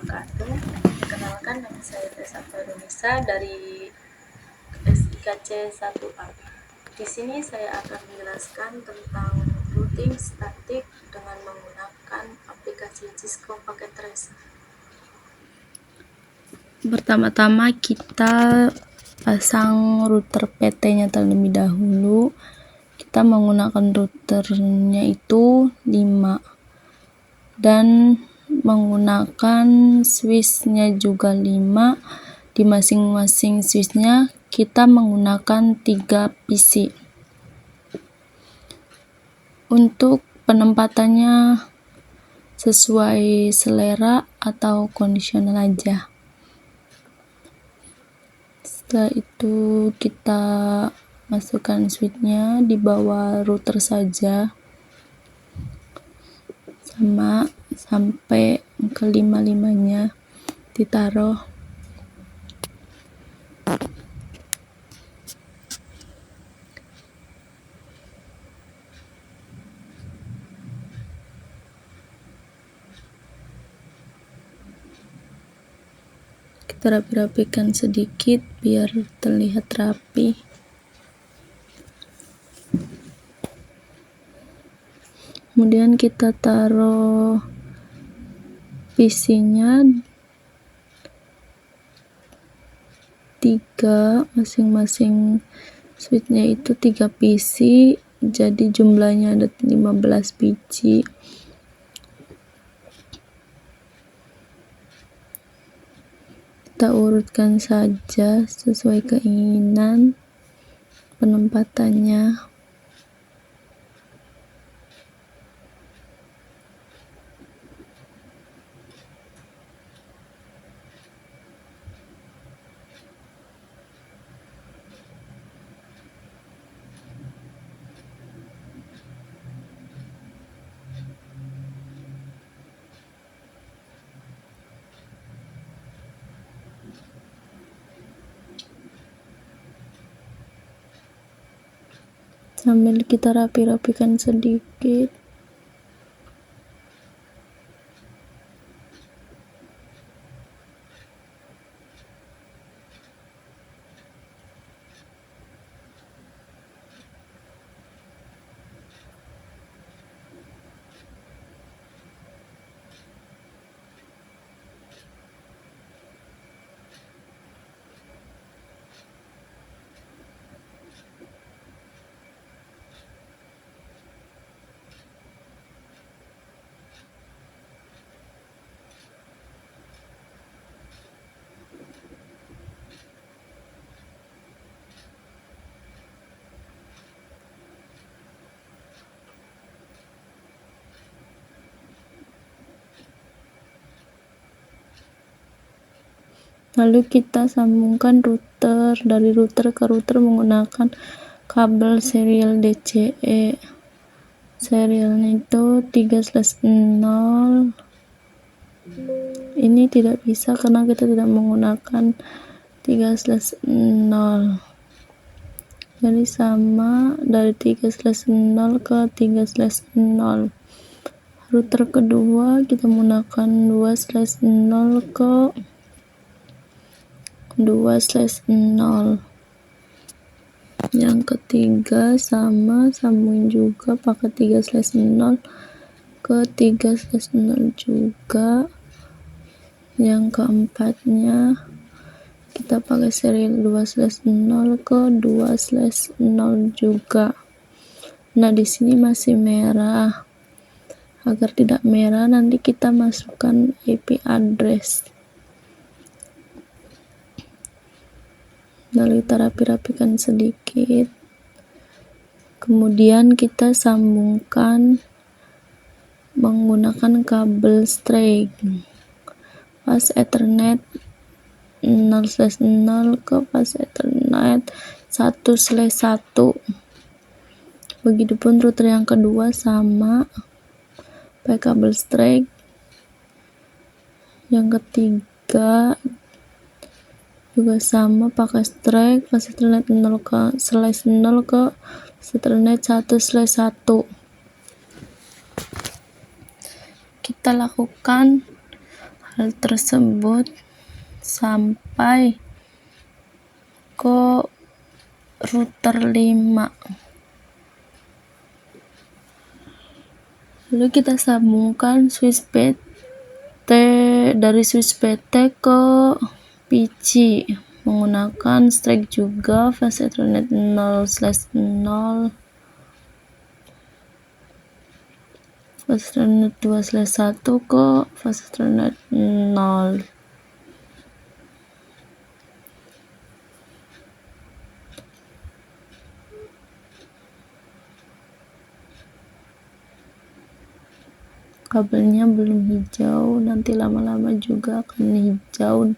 wabarakatuh. Perkenalkan, nama saya Tessa Farunisa dari SIKC 1A. Di sini saya akan menjelaskan tentang routing statik dengan menggunakan aplikasi Cisco Packet Tracer. Pertama-tama kita pasang router PT-nya terlebih dahulu. Kita menggunakan routernya itu 5 dan menggunakan switchnya juga 5. Di masing-masing switchnya kita menggunakan 3 PC. Untuk penempatannya sesuai selera atau kondisional aja. Setelah itu kita masukkan switchnya di bawah router saja, sama sampai ke 5-5-nya ditaruh. Kita rapi-rapikan sedikit biar terlihat rapi. Kemudian kita taruh PC-nya 3, masing-masing switch-nya itu 3 PC, jadi jumlahnya ada 15 biji. Kita urutkan saja sesuai keinginan penempatannya. Sambil kita rapi-rapikan sedikit. Lalu kita sambungkan router, dari router ke router menggunakan kabel serial DCE. Serialnya itu 3/0. Ini tidak bisa karena kita tidak menggunakan 3/0. Jadi sama dari 3/0 ke 3/0. Router kedua kita menggunakan 2/0 ke 2/0. Yang ketiga sama, sambung juga pakai 3/0 ke 3/0 juga. Yang keempatnya kita pakai serial 2/0 ke 2/0 juga. Nah, di sini masih merah. Agar tidak merah, nanti kita masukkan IP address. Lalu kita rapi-rapikan sedikit. Kemudian kita sambungkan menggunakan kabel string pas Ethernet 0/0 ke pas Ethernet 1/1. Begitupun router yang kedua sama pakai kabel string. Yang ketiga juga sama pakai strike pas Ethernet 0/0 ke Ethernet 1/1. Kita lakukan hal tersebut sampai ke router 5. Lalu kita sambungkan switch PT dari switch PT ke PC menggunakan strike juga fast Ethernet 0/0, fast Ethernet 2/1 ke fast Ethernet 0. Kabelnya belum hijau, nanti lama-lama juga akan hijau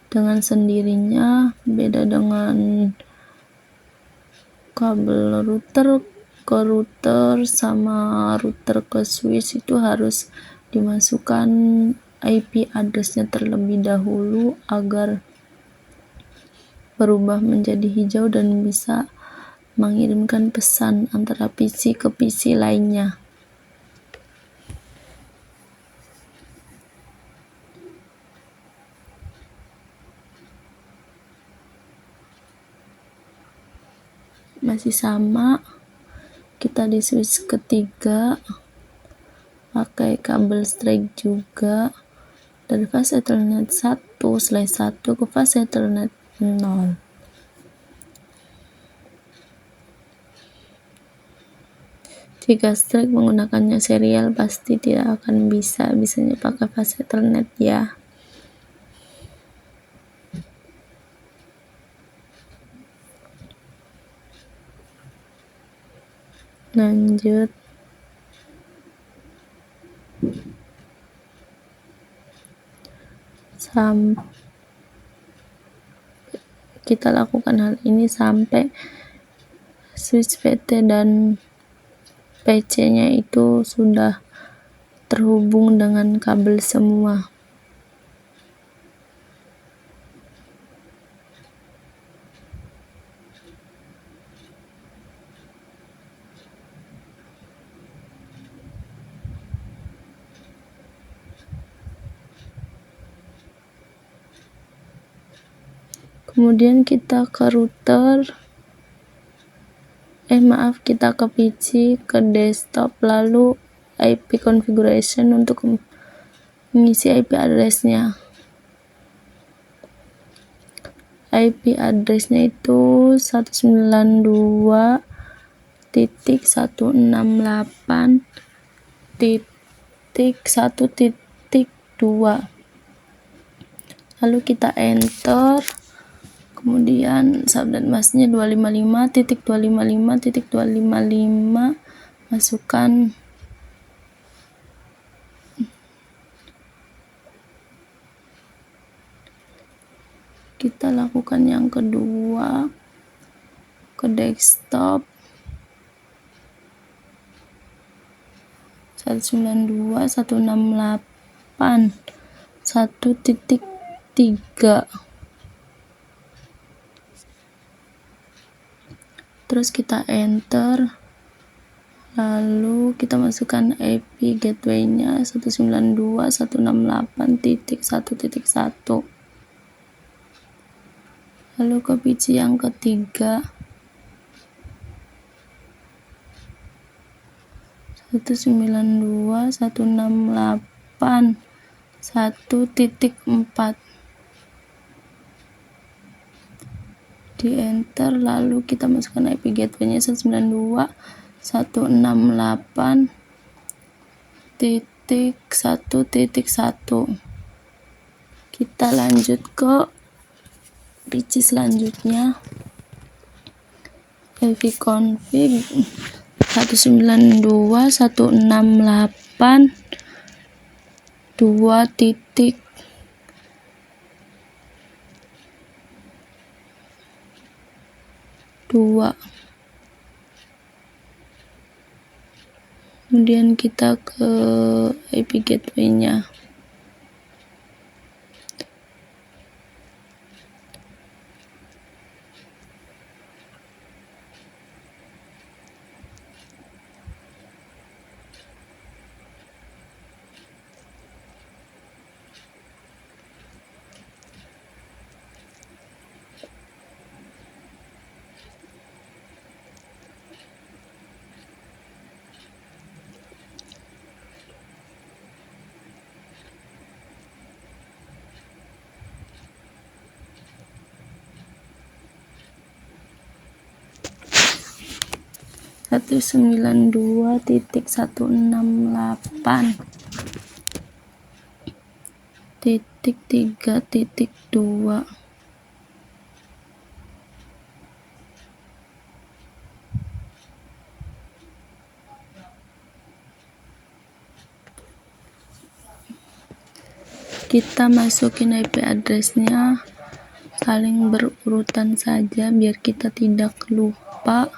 dengan sendirinya. Beda dengan kabel router ke router sama router ke switch, itu harus dimasukkan IP address-nya terlebih dahulu agar berubah menjadi hijau dan bisa mengirimkan pesan antara PC ke PC lainnya. Masih sama, kita di switch ketiga pakai kabel strike juga dari fast Ethernet 1/1 ke fast Ethernet 0. Jika strike menggunakannya serial pasti tidak akan bisanya pakai fast Ethernet ya. Lanjut, kita lakukan hal ini sampai switch PT dan PC-nya itu sudah terhubung dengan kabel semua. Kemudian kita ke kita ke PC, ke desktop, lalu IP configuration untuk mengisi IP address-nya. IP address-nya itu 192.168.1.2. Lalu kita enter, kemudian subnet masknya 255.255.255, masukkan kita lakukan yang kedua ke desktop 192.168.1.3. terus kita enter, lalu kita masukkan IP gateway-nya 192.168.1.1. lalu ke PC yang ketiga 192.168.1.4, di enter, lalu kita masukkan IP gateway-nya 192.168.1.1. kita lanjut ke PC selanjutnya, ivconfig 192.168.2.2. Kemudian kita ke IP gateway-nya. 192.168.3.2. Kita masukin IP address-nya saling berurutan saja biar kita tidak lupa.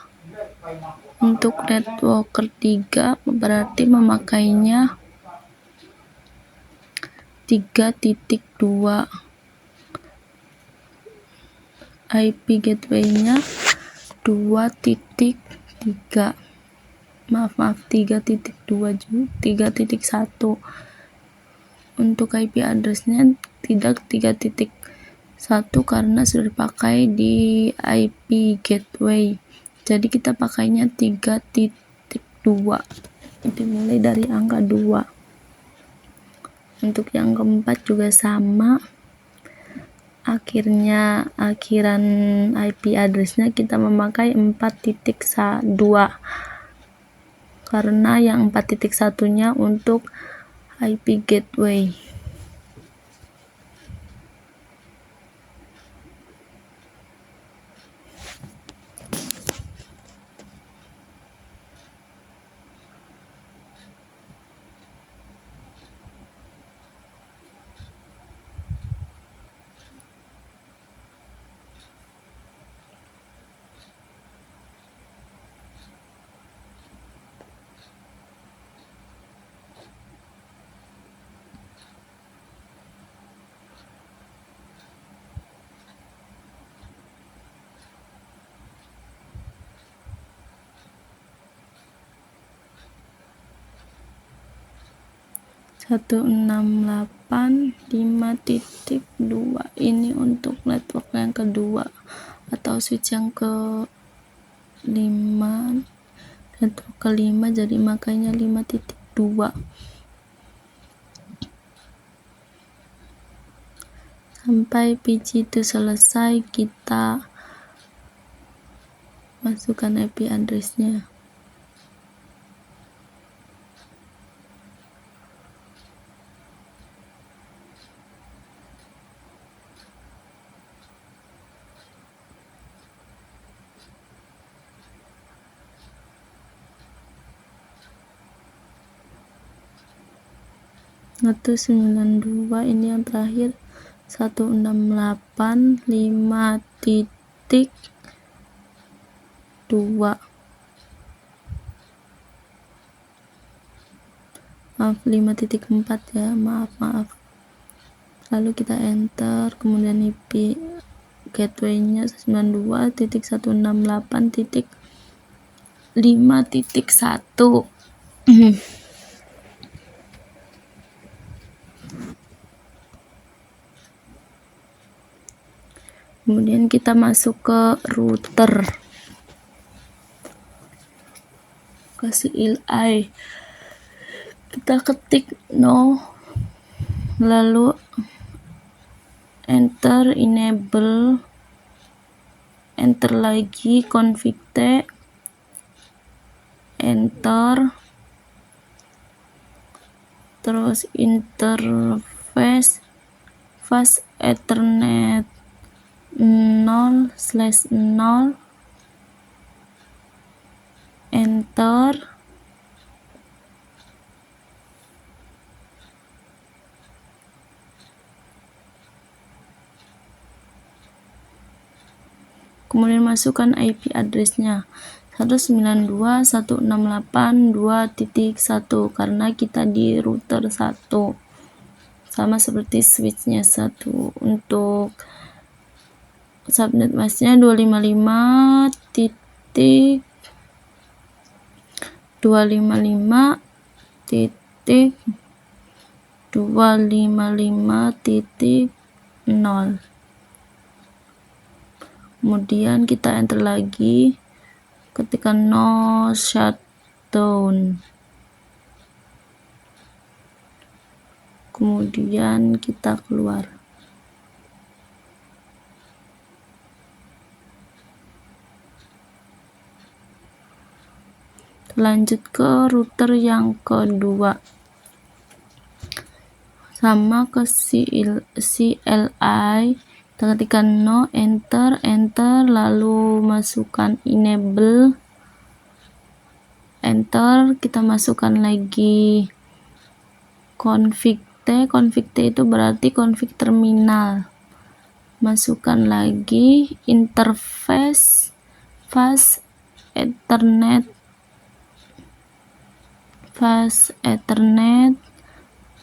Untuk networker 3 berarti memakainya 3.2, IP gateway-nya 2.3, maaf 3.2 3.1. Untuk IP address-nya tidak 3.1 karena sudah dipakai di IP gateway, jadi kita pakainya 3.2, dimulai dari angka 2. Untuk yang keempat juga sama, akhiran IP address-nya kita memakai 4.2 karena yang 4.1-nya untuk IP gateway. Satu 168.5.2 ini untuk network yang kedua atau switch yang ke-5, network ke-5, jadi makanya 5.2. Sampai PC itu selesai, kita masukkan IP address-nya. Itu 92, ini yang terakhir 168.5.2, maaf 5.4 ya, maaf. Lalu kita enter, kemudian IP gateway-nya 92.168.5.1. Kemudian kita masuk ke router, kasih ILI, kita ketik no, lalu enter, enable, enter lagi, config T, enter, terus interface fast ethernet 0/0, enter, kemudian masukkan IP address-nya 192.168.2.1 karena kita di router 1, sama seperti switch-nya 1. Untuk subnet mask-nya 255.255.255.0. Kemudian kita enter lagi, ketika no shutdown, kemudian kita keluar. Lanjut ke router yang kedua, sama ke CLI, kita ketikkan no, enter, lalu masukkan enable, enter, kita masukkan lagi config T itu berarti config terminal, masukkan lagi interface fast ethernet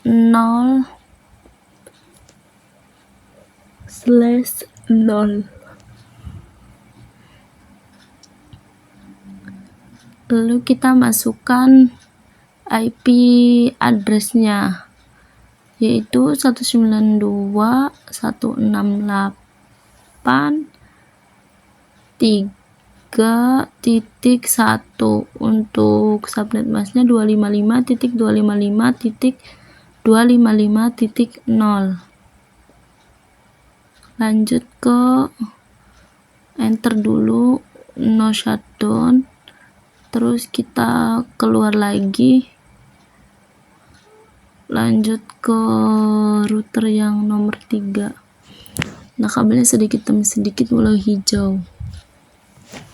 0/0, lalu kita masukkan IP address-nya, yaitu 192.168.3.1. Untuk subnet masknya 255.255.255.0. Lanjut ke enter dulu, no shutdown, terus kita keluar lagi, lanjut ke router yang nomor 3. Nah, kabelnya sedikit demi sedikit mulai hijau.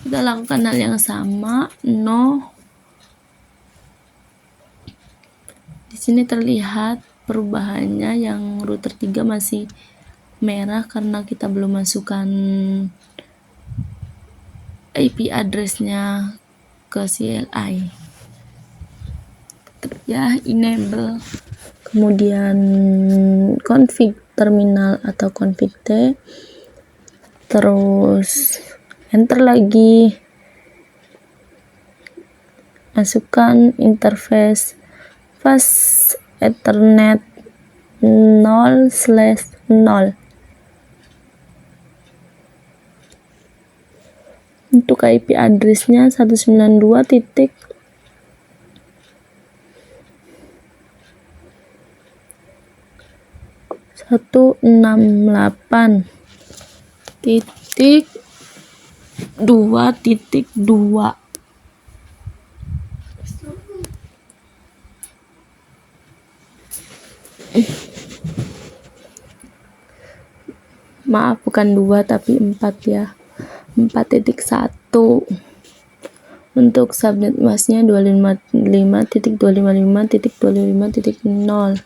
Kita lakukan hal yang sama, no. Di sini terlihat perubahannya, yang router 3 masih merah karena kita belum masukkan IP address-nya ke CLI. Ya, enable, kemudian config terminal atau config T, terus enter lagi, masukkan interface fast ethernet 0/0. Untuk IP address-nya 168.2.2. Maaf, bukan 2 tapi 4 ya. 4.1. Untuk subnet masknya 255.255.255.0.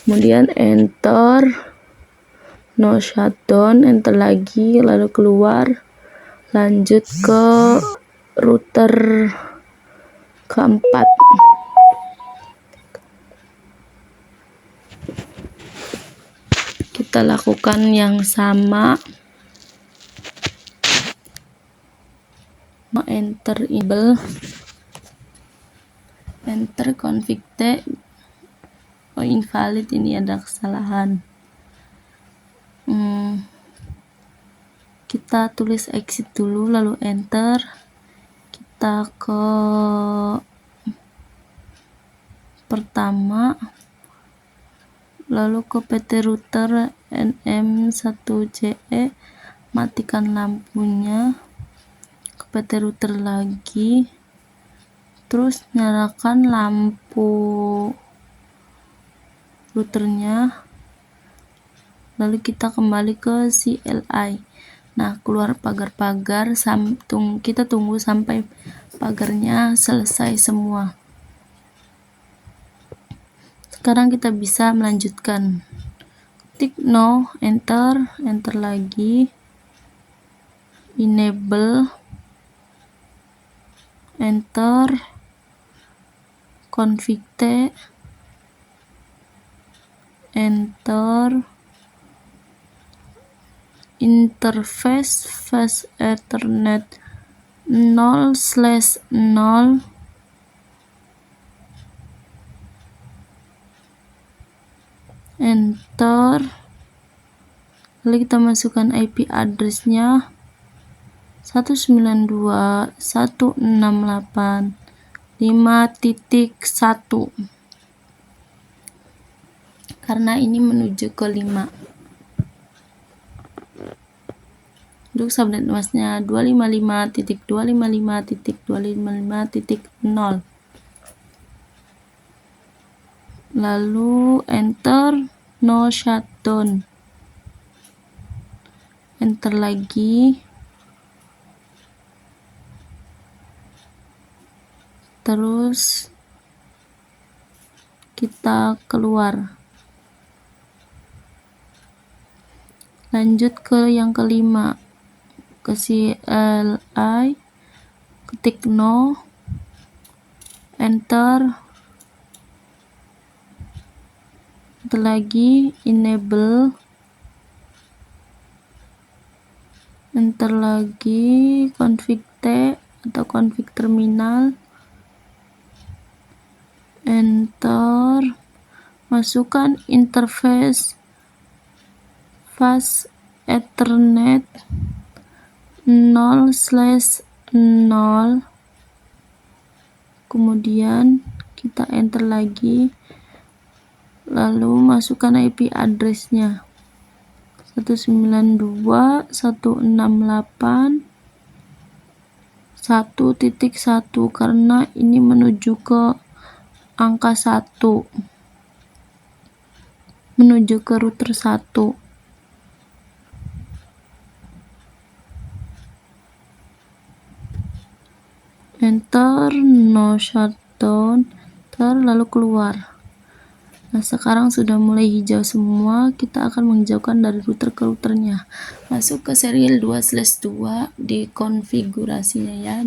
Kemudian enter, no shutdown, enter lagi, lalu keluar, lanjut ke router keempat. Kita lakukan yang sama, enter enable, enter config T. Oh, invalid, ini ada kesalahan. Kita tulis exit dulu, lalu enter, kita ke pertama, lalu ke PT router NM1CE, matikan lampunya, ke PT router lagi, terus nyalakan lampu routernya, lalu kita kembali ke CLI. Nah, keluar pagar-pagar, kita tunggu sampai pagarnya selesai semua. Sekarang kita bisa melanjutkan. Tik no, enter lagi, enable, enter, config T, enter, interface fast ethernet 0/0, enter, lalu kita masukkan IP address-nya 192.168.5.1, karena ini menuju ke 5. Untuk subnet masnya 255.255.255.0. Lalu enter, no shutdown. Enter lagi. Terus kita keluar. Lanjut ke yang kelima. Ke CLI, ketik no, enter lagi, enable, enter lagi, config T atau config terminal, enter, masukkan interface fast ethernet 0/0, kemudian kita enter lagi, lalu masukkan IP address-nya 192.168.1.1 karena ini menuju ke angka 1, menuju ke router 1. Enter, no shutdown, lalu keluar. Nah, sekarang sudah mulai hijau semua. Kita akan menghijaukan dari router ke routernya. Masuk ke serial 2/2 di konfigurasinya ya.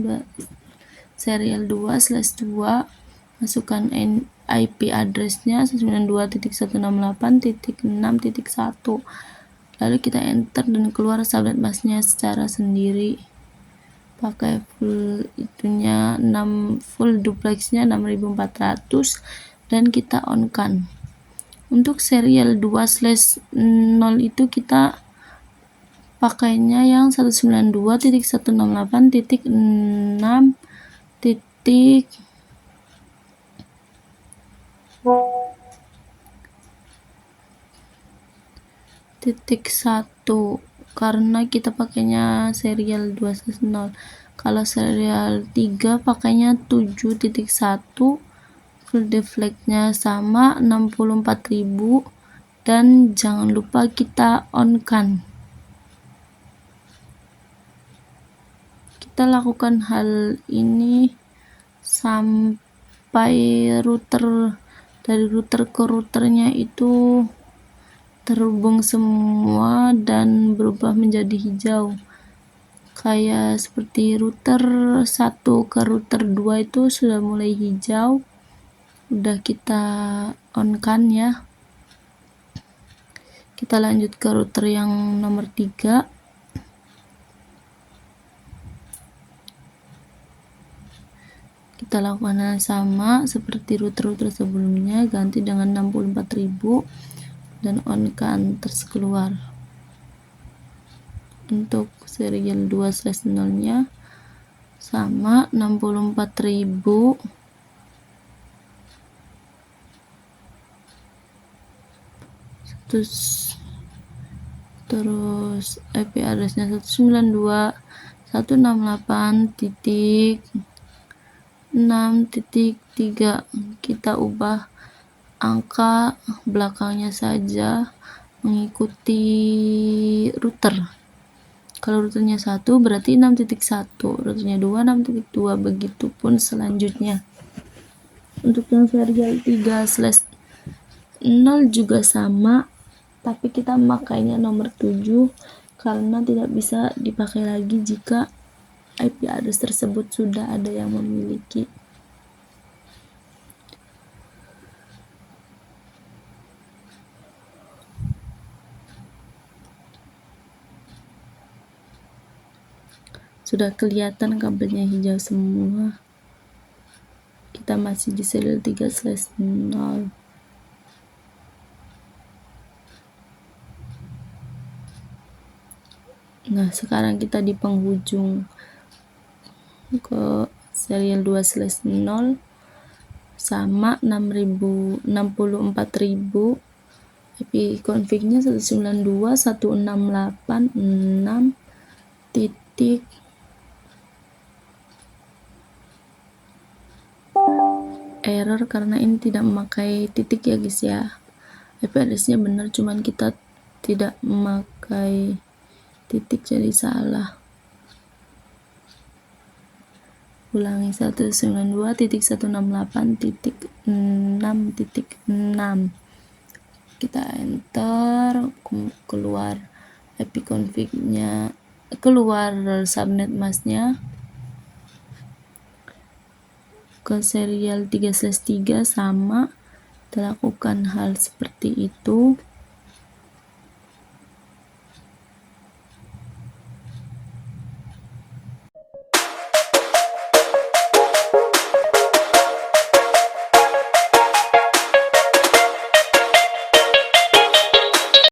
Serial 2/2, masukkan IP address-nya 192.168.6.1. Lalu kita enter dan keluar subnet mask-nya secara sendiri. Pakai full itunya 6 full duplexnya 6400 dan kita on kan. Untuk serial 2/0 itu kita pakainya yang 192.6.1 karena kita pakainya serial 2/0. Kalau serial 3 pakainya 7.1, full deflect-nya sama 64.000 dan jangan lupa kita on kan. Kita lakukan hal ini sampai router, dari router ke routernya itu terhubung semua dan berubah menjadi hijau. Kayak seperti router 1 ke router 2 itu sudah mulai hijau. Udah kita on kan ya. Kita lanjut ke router yang nomor 3. Kita lakukan hal sama seperti router-router sebelumnya, ganti dengan 64.000 dan on kan, terus keluar. Untuk serial 2/0 nya sama 64.000, terus IP address-nya 192.168.6.3. kita ubah angka belakangnya saja mengikuti router. Kalau routernya 1 berarti 6.1, routernya 2 6.2, begitupun selanjutnya. Untuk yang serial 3/0 juga sama, tapi kita memakainya nomor 7 karena tidak bisa dipakai lagi jika IP address tersebut sudah ada yang memiliki. Sudah kelihatan kabelnya hijau semua. Kita masih di serial 3/0. Nah, sekarang kita di penghujung ke serial 2/0 sama 64.000. IP config-nya 192.168.6 titik error karena ini tidak memakai titik ya guys ya. IP address-nya benar, cuman kita tidak memakai titik jadi salah. Ulangi 192.168.6.6. Kita enter, keluar ipconfig-nya, keluar subnet masknya ke serial 3/3 sama. Kita lakukan hal seperti itu.